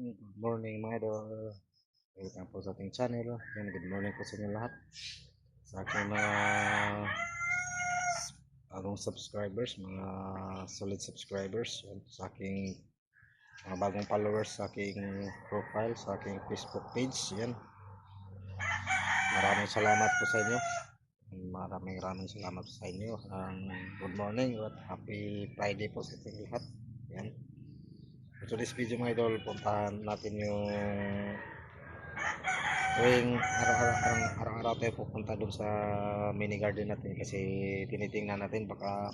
Good morning mga idol. Welcome po sa ating channel. Good morning po sa inyo lahat. Sa aking mga bagong subscribers, mga solid subscribers. Sa aking mga bagong followers sa aking profile, sa aking Facebook page. Yan. Maraming salamat po sa inyo. Maraming salamat sa inyo. Good morning at happy Friday po sa ating lahat. Yan. So this video mga idol, puntahan natin yung tuwing araw-araw tayo pupunta dun sa mini garden natin kasi tinitingnan natin baka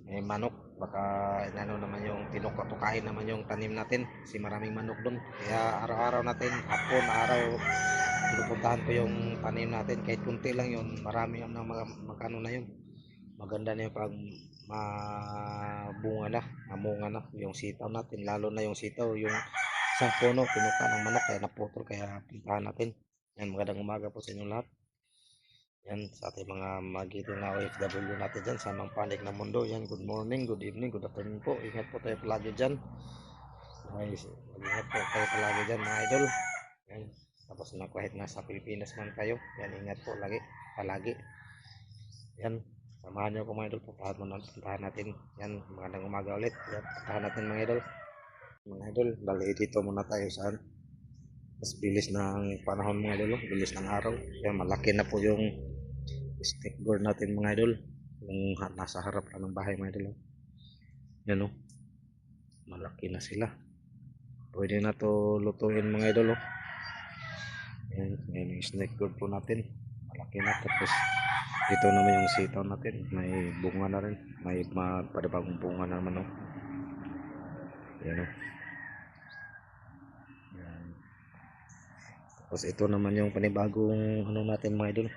may manok, baka inano naman yung tinukain naman yung tanim natin kasi maraming manok dun. Kaya araw-araw natin, hapon, araw, pinupuntahan ko yung tanim natin kahit kunti lang yun, marami yung magkano na yun. Maganda na yung pag mabunga na, mamunga na yung sitaw natin, lalo na yung sitaw, yung isang puno, pinuka ng manok kaya naputol, kaya puntahan natin. Yan, magandang umaga po sa inyo lahat. Yan, sa ating mga magiting na OFW natin dyan sa mga panig ng mundo. Yan, good morning, good evening, good afternoon po. Ingat po tayo palagi dyan. Ingat po tayo palagi dyan mga idol. Yan, tapos na kahit nasa Pilipinas man kayo, yan, ingat po lagi, palagi. Yan, samahan nyo ko mga idol, puntahan natin. Yan, magandang umaga ulit. Yan, puntahan natin mga idol. Mga idol, bali dito muna tayo sa mas bilis ng panahon mga idol, bilis ng araw. Yan, malaki na po yung stick board natin mga idol. Yung nasa harap lang ng bahay mga idol. Yan o, malaki na sila. Pwede na to lutuin mga idol. Yan, yan yung snake board po natin. Malaki na, tapos ito naman yung sitaw natin, may bunga na rin, may padabagong bunga na naman. Yan o. Yan. Tapos ito naman yung panibagong ano natin mga idol,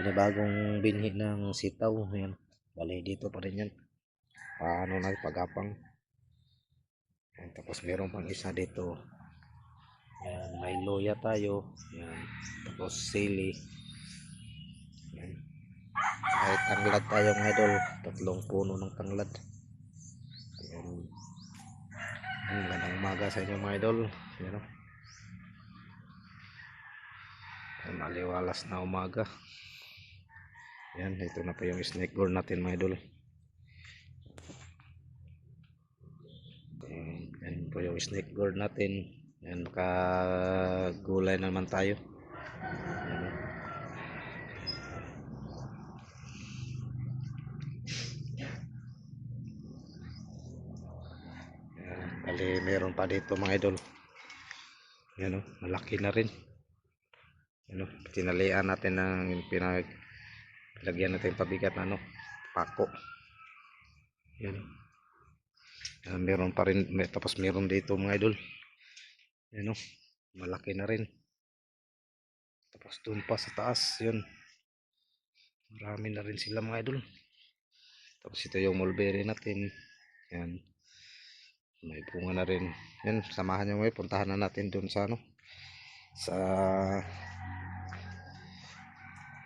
panibagong binhi ng sitaw. Yan, bali dito pa rin yan, paano na pagapang. Yan, tapos meron pang isa dito. Yan, may luya tayo. Yan, tapos sili. Yan, may tanglad tayo mga idol, tatlong puno ng tanglad. Yan, magandang umaga sa inyo mga idol. Yan o, maliwalas na umaga. Yan, ito na po yung snake board natin mga idol. Yan po yung snake board natin. Yan, makagulay naman tayo. Yan. Yan, bali meron pa dito mga idol. Yan o, malaki na rin. Yan o, tinalian natin ng pinagyan natin pabigat na pako. Yan o. Meron pa rin, tapos meron dito mga idol. Yan o, malaki na rin. Tapos doon pa sa taas, yun, marami na rin sila mga idol. Tapos ito yung mulberry natin. Yan, may bunga na rin. Yan, samahan nyo ngayon, puntahan na natin doon sa sa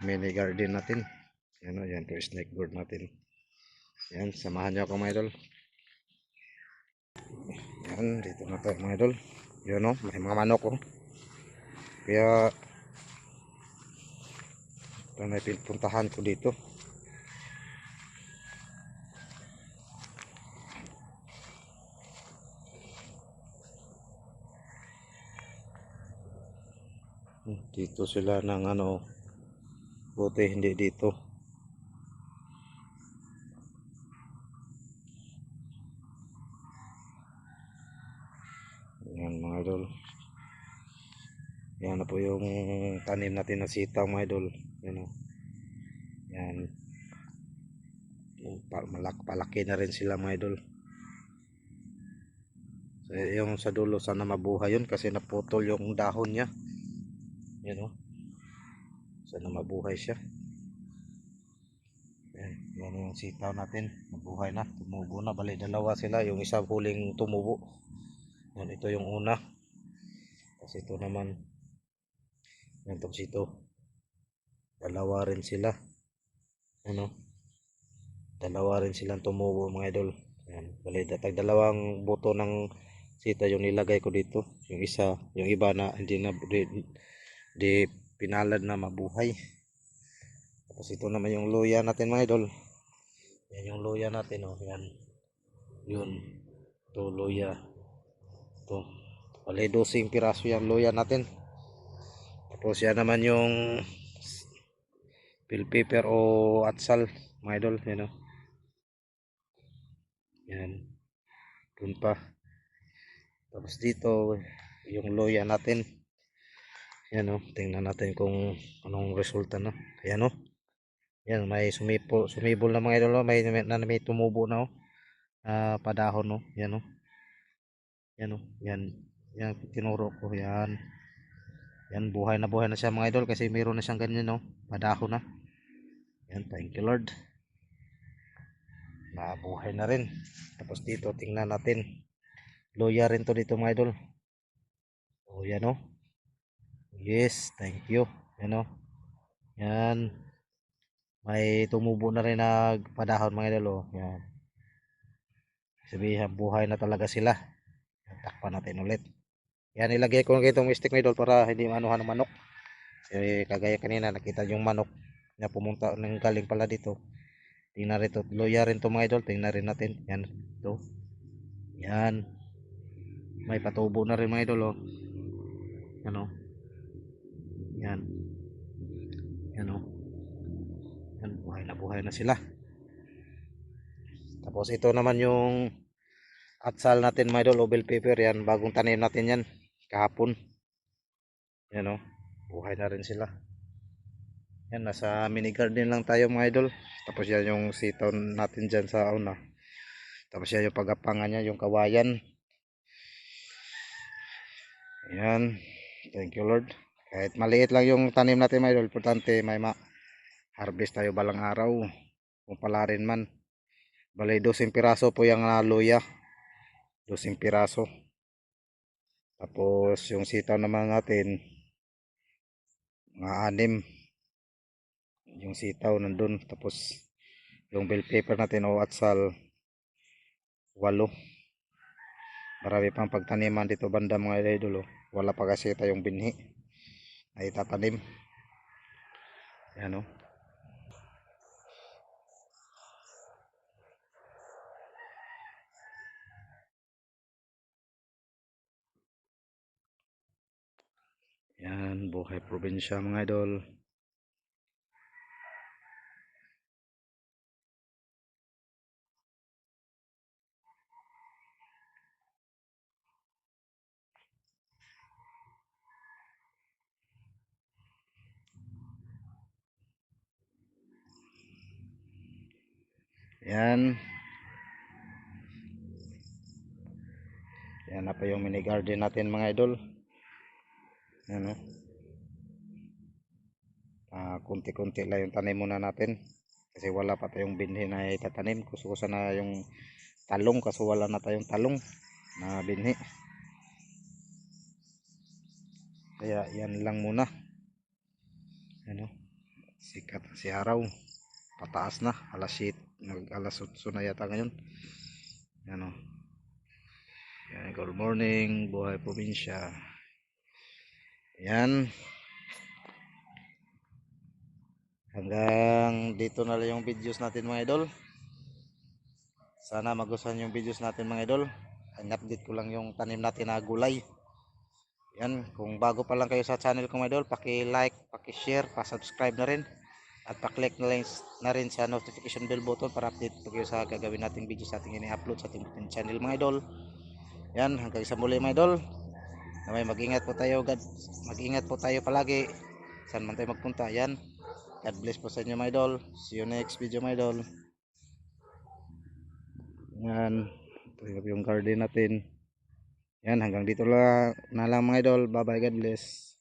mini garden natin. Yan o, yan po yung snake board natin. Yan, samahan nyo ako mga idol. Yan, dito na tayo mga idol. Yan o, may mga manok o. Kaya ito na puntahan ko dito. Dito sila ng buti hindi dito. Yan mga idol. Yan na po yung tanim natin na sitaw mga idol. Yan o. Yan. Palaki na rin sila mga idol. So, yung sa dulo sana mabuhay yun kasi naputol yung dahon niya. Yan o. Sana mabuhay siya. Yan yung sitaw natin. Mabuhay na. Tumubo na. Bali dalawa sila. Yung isa huling tumubo. Yan, ito yung una. Kasi ito naman. Yan, tapos ito. Dalawa rin sila. Ano? Dalawa rin silang tumubo mga idol. Yan. Bali dalawang buto ng sita yung nilagay ko dito. Yung isa, yung iba na hindi na di pinalad na mabuhay. Tapos ito naman yung luya natin mga idol. Yan yung luya natin, oh. Yan. Yun. Ito luya. Ito. Bali 12 piraso yung luya natin. Tapos yan naman yung bell pepper o atsal mga idol. Yan, oh. Yan. Dun pa. Tapos dito yung luya natin. Yan, oh. Tingnan natin kung anong resulta na. Ayan, oh. Yan, may sumibol na mga idol, oh. May tumubo na, oh. Padahon, oh. Yan, oh. Yan, oh. Yan. Yan, tinuro ko. Yan. Yan, buhay na siya mga idol kasi mayroon na siyang ganyan, oh. Padahon na. Yan, thank you Lord. Nabuhay na rin. Tapos dito, tingnan natin. Luya rin to dito mga idol. Oh, yan, oh. Yes, thank you. Yan, oh. Yan. May tumubo na rin na padahon mga idol, oh. Yan. Sabihin, buhay na talaga sila. Takpan natin ulit. Yan, ilagay ko itong stick mga idol para hindi maanuhan ng manok. Kagaya kanina, nakita yung manok na pumunta ng galing pala dito. Tingnan rin ito. Luya rin to mga idol. Tingnan rin natin. Yan. Ito. Yan. May patubo na rin mga idol, oh. Yan, oh. Yan. Yan, oh. Yan. Buhay na sila. Tapos ito naman yung atsal natin mga idol, o bell pepper. Yan, bagong tanim natin yan kahapon. Yan, oh. Buhay na rin sila. Yan, nasa mini garden lang tayo mga idol. Tapos yan yung sitaw natin dyan sa una. Tapos yan yung pagapangan niya, yung kawayan. Yan. Thank you Lord. Kahit maliit lang yung tanim natin mga idol, importante may ma-harvest tayo balang araw. Kung pala rin man. Bali 12 piraso po yung luya. 12 piraso. Tapos yung sitaw naman natin, mga 6. Yung sitaw nandun. Tapos yung bell pepper natin o atsal, 8. Marami pang pagtaniman dito banda mga idol, oh. Wala pa kasi tayong binhi na itatanim. Yan, oh. Yan, buhay probinsya mga idol. Yan. Yan na pa yung mini garden natin mga idol. Yan, oh. Kunti-kunti lang yung tanim muna natin. Kasi wala pa tayong binhi na itatanim. Gusto ko sana yung talong kaso wala na tayong talong na binhi. Kaya yan lang muna. Yan, oh. Sikat si araw. Pataas na. Alas 8. Alas 8 na yata ngayon. Yan, oh. Yan, good morning. Buhay probinsya. Yan. Hanggang dito na lang yung videos natin mga idol. Sana magustuhan yung videos natin mga idol. In-update ko lang yung tanim natin na gulay. Yan, kung bago pa lang kayo sa channel ko mga idol, paki-like, paki-share, pa-subscribe na rin. At pa-click na rin sa notification bell button para update po kayo sa gagawin nating videos sa ating ini-upload sa ating channel mga idol. Yan, hanggang sa muli mga idol. Na may mag-ingat po tayo, mag-ingat po tayo palagi. Saan man tayo magpunta. Yan. God bless po sa inyo mga idol. See you next video mga idol. Yan. Ito yung garden natin. Yan, hanggang dito lang na lang mga idol. Bye bye, God bless.